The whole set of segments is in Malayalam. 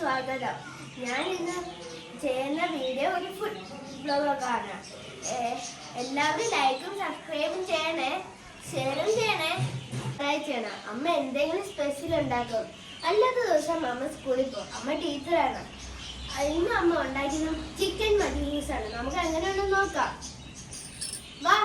സ്വാഗതം. ഞാൻ ഇന്ന് ചെയ്യുന്ന വീഡിയോ ഒരു ഫുഡ് വ്ലോഗാണ്. എല്ലാവരും ലൈക്കും സബ്സ്ക്രൈബും ചെയ്യണേ, ഷെയറും ചെയ്യണേ, ചെയ്യണം. അമ്മ എന്തെങ്കിലും സ്പെഷ്യൽ ഉണ്ടാക്കും. അല്ലാത്ത ദിവസം അമ്മ സ്കൂളിൽ പോകും. അമ്മ ടീച്ചറാണ്. ഇന്ന് അമ്മ ഉണ്ടാക്കുന്നത് ചിക്കൻ മജൂസാണ്. നമുക്ക് എങ്ങനെയാണെന്ന് നോക്കാം. വാ.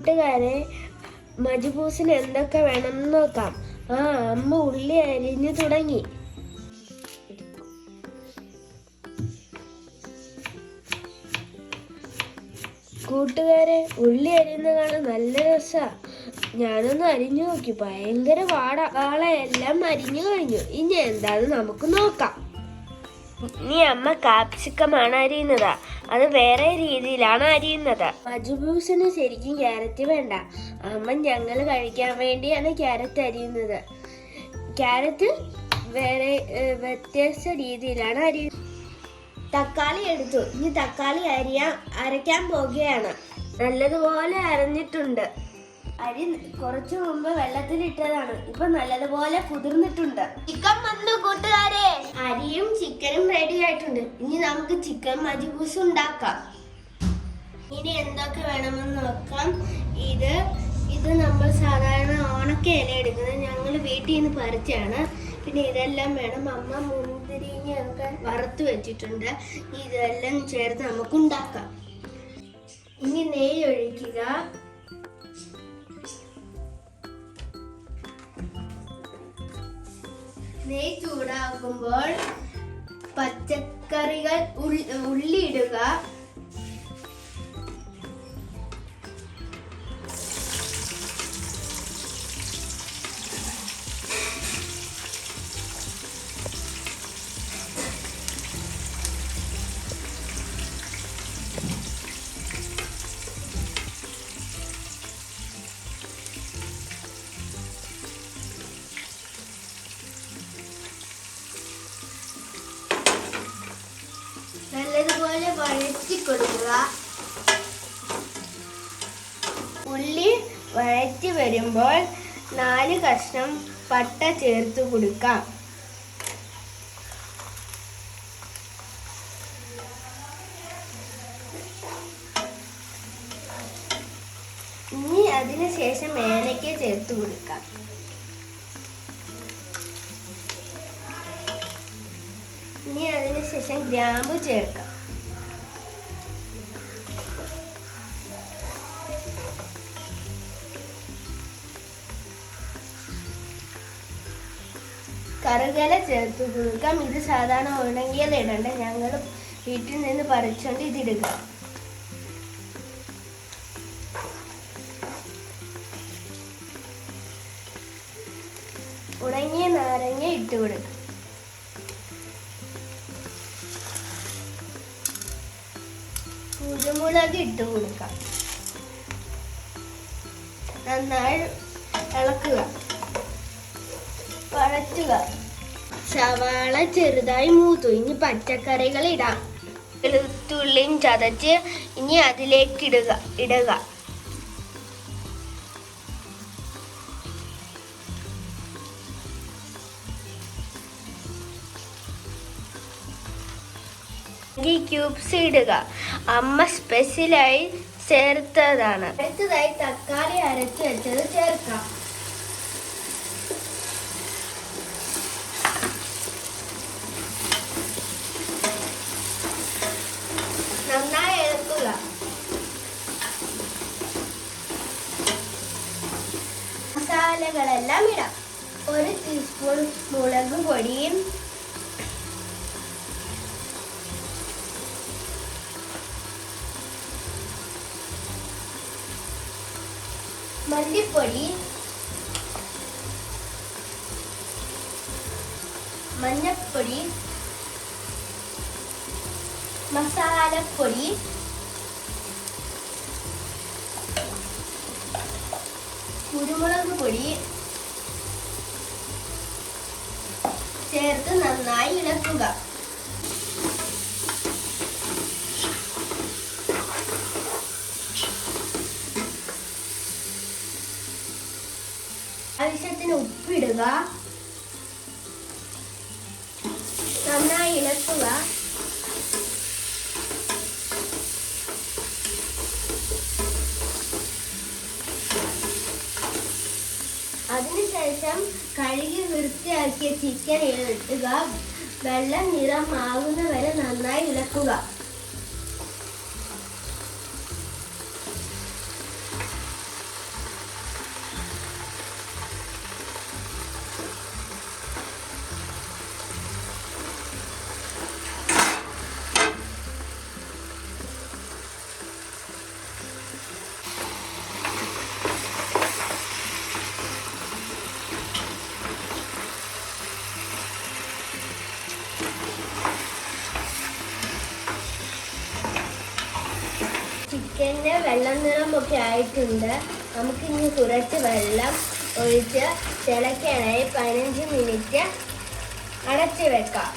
കൂട്ടുകാരെ, മജ്ബൂസിന് എന്തൊക്കെ വേണമെന്ന് നോക്കാം. അമ്മ ഉള്ളി അരിഞ്ഞു തുടങ്ങി. കൂട്ടുകാരെ, ഉള്ളി അരിയുന്ന കാണാൻ നല്ല രസാ. ഞാനൊന്ന് അരിഞ്ഞു നോക്കി. ഭയങ്കര വാളയെല്ലാം അരിഞ്ഞു കഴിഞ്ഞു. ഇനി എന്താന്ന് നമുക്ക് നോക്കാം. ഇനി അമ്മ കാപ്സിക്കമാണ് അരിയുന്നത്. അത് വേറെ രീതിയിലാണ് അരിയുന്നത്. മജ്ബൂസിന് ശരിക്കും ക്യാരറ്റ് വേണ്ട. അമ്മ ഞങ്ങൾ കഴിക്കാൻ വേണ്ടിയാണ് ക്യാരറ്റ് അരിയുന്നത്. ക്യാരറ്റ് വേറെ വ്യത്യസ്ത രീതിയിലാണ് അരിയുന്നത്. തക്കാളി എടുത്തു. ഇനി തക്കാളി അരയ്ക്കാൻ പോകുകയാണ്. നല്ലതുപോലെ അരഞ്ഞിട്ടുണ്ട്. അരി കുറച്ചു മുമ്പ് വെള്ളത്തിലിട്ടതാണ്. ഇപ്പൊ നല്ലതുപോലെ കുതിർന്നിട്ടുണ്ട്. ചിക്കൻ വന്നു കൂട്ടുകാരെ. അരിയും ചിക്കനും റെഡി ആയിട്ടുണ്ട്. ഇനി നമുക്ക് ചിക്കൻ മജ്ബൂസ് ഉണ്ടാക്കാം. ഇനി എന്തൊക്കെ വേണമെന്ന് നോക്കാം. ഇത് നമ്മൾ സാധാരണ ഉണക്ക ഇല എടുക്കുന്നത്. ഞങ്ങൾ വീട്ടിൽ നിന്ന് പറിച്ചാണ്. പിന്നെ ഇതെല്ലാം വേണം. അമ്മ മുന്തിരിങ്ങയൊക്കെ വറുത്ത് വെച്ചിട്ടുണ്ട്. ഇതെല്ലാം ചേർത്ത് നമുക്ക് ഉണ്ടാക്കാം. ഇനി നെയ്യ് ഒഴിക്കുക. നെയ്യ് ചൂടാക്കുമ്പോൾ പച്ചക്കറികൾ ഉള്ളി ഇടുക. നല്ലതുപോലെ വഴറ്റി കൊടുക്കുക. ഉള്ളി വഴറ്റി വരുമ്പോൾ 4 കഷ്ണം പട്ട ചേർത്ത് കൊടുക്കാം. ഇനി അതിനുശേഷം ഏലക്ക ചേർത്ത് കൊടുക്കാം. ഇനി അതിനുശേഷം ഗ്രാമ്പു ചേർക്കാം. കറുകല ചേർത്ത് കൊടുക്കാം. ഇത് സാധാരണ ഉണങ്ങിയത് ഇടണ്ട. ഞങ്ങൾ വീട്ടിൽ നിന്ന് പറിച്ചുകൊണ്ട് ഇതിടുക. ഉണങ്ങിയ നാരങ്ങ ഇട്ട് കൊടുക്കാം. കുരുമുളക് ഇട്ട് കൊടുക്കാം. നന്നായി ഇളക്കുക, വഴറ്റുക. സവാള ചെറുതായി മൂത്തു. ഇനി പച്ചക്കറികൾ ഇടാം. വെളുത്തുള്ളിയും ചതച്ച് ഇനി അതിലേക്ക് ഇടുക. ക്യൂബ്സ് ഇടുക. അമ്മ സ്പെഷ്യലായി ചേർത്തതാണ്. അടുത്തതായി തക്കാളി അരച്ച് വെച്ചത് ചേർക്കാം. നന്നായി ഇളക്കുക. മസാലകളെല്ലാം ഇടാം. 1 ടീസ്പൂൺ മുളക് പൊടിയും മല്ലിപ്പൊടി, മഞ്ഞപ്പൊടി, മസാലപ്പൊടി, കുരുമുളക് പൊടി ചേർത്ത് നന്നായി ഇളക്കുക. ആവശ്യത്തിന് ഉപ്പിടുക. നന്നായി ഇളക്കുക. അതിനുശേഷം കഴുകി വൃത്തിയാക്കിയ ചിക്കൻ ഇടുക. വെള്ളം നിറമാകുന്ന വരെ നന്നായി ഇളക്കുക. ചിക്കൻ്റെ വെള്ള നിറമൊക്കെ ആയിട്ടുണ്ട്. നമുക്കിനി കുറച്ച് വെള്ളം ഒഴിച്ച് തിളയ്ക്കാനായി 15 മിനിറ്റ് അടച്ചു വെക്കാം.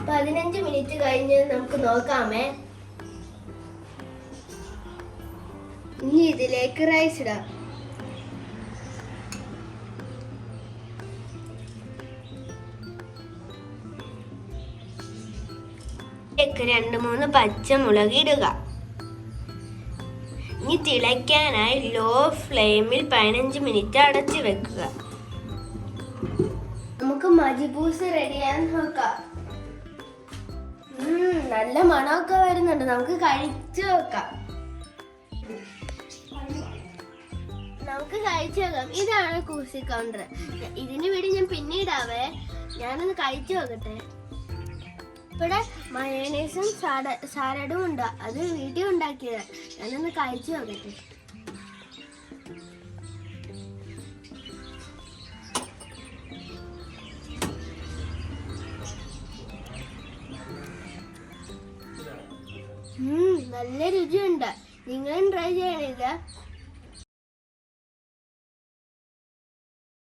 പതിനഞ്ച് മിനിറ്റ് കഴിഞ്ഞ് നമുക്ക് നോക്കാമേ. ഇനി ഇതിലേക്ക് റൈസ് ഇടാം. ഇതിലേക്ക് 2-3 പച്ചമുളക് ഇടുക. ഇനി തിളയ്ക്കാനായി ലോ ഫ്ലെയിമിൽ 15 മിനിറ്റ് അടച്ചു വെക്കുക. നമുക്ക് മജിബൂസ് റെഡിയാന്ന് നോക്കാം. നല്ല മണമൊക്കെ വരുന്നുണ്ട്. നമുക്ക് കഴിച്ചു നോക്കാം. ഇതാണ് കൂസി കൗണ്ടർ. ഇതിന് വേണ്ടി ഞാൻ പിന്നീടാവേ. ഞാനൊന്ന് കഴിച്ചു നോക്കട്ടെ. ഇവിടെ മയോണൈസും സാലഡും ഉണ്ട്. അത് വീട്ടിൽ ഉണ്ടാക്കിയത്. ഞാനൊന്ന് കഴിച്ചു നോക്കട്ടെ. നല്ല രുചിയുണ്ട്. നിങ്ങളും ട്രൈ ചെയ്യണില്ല.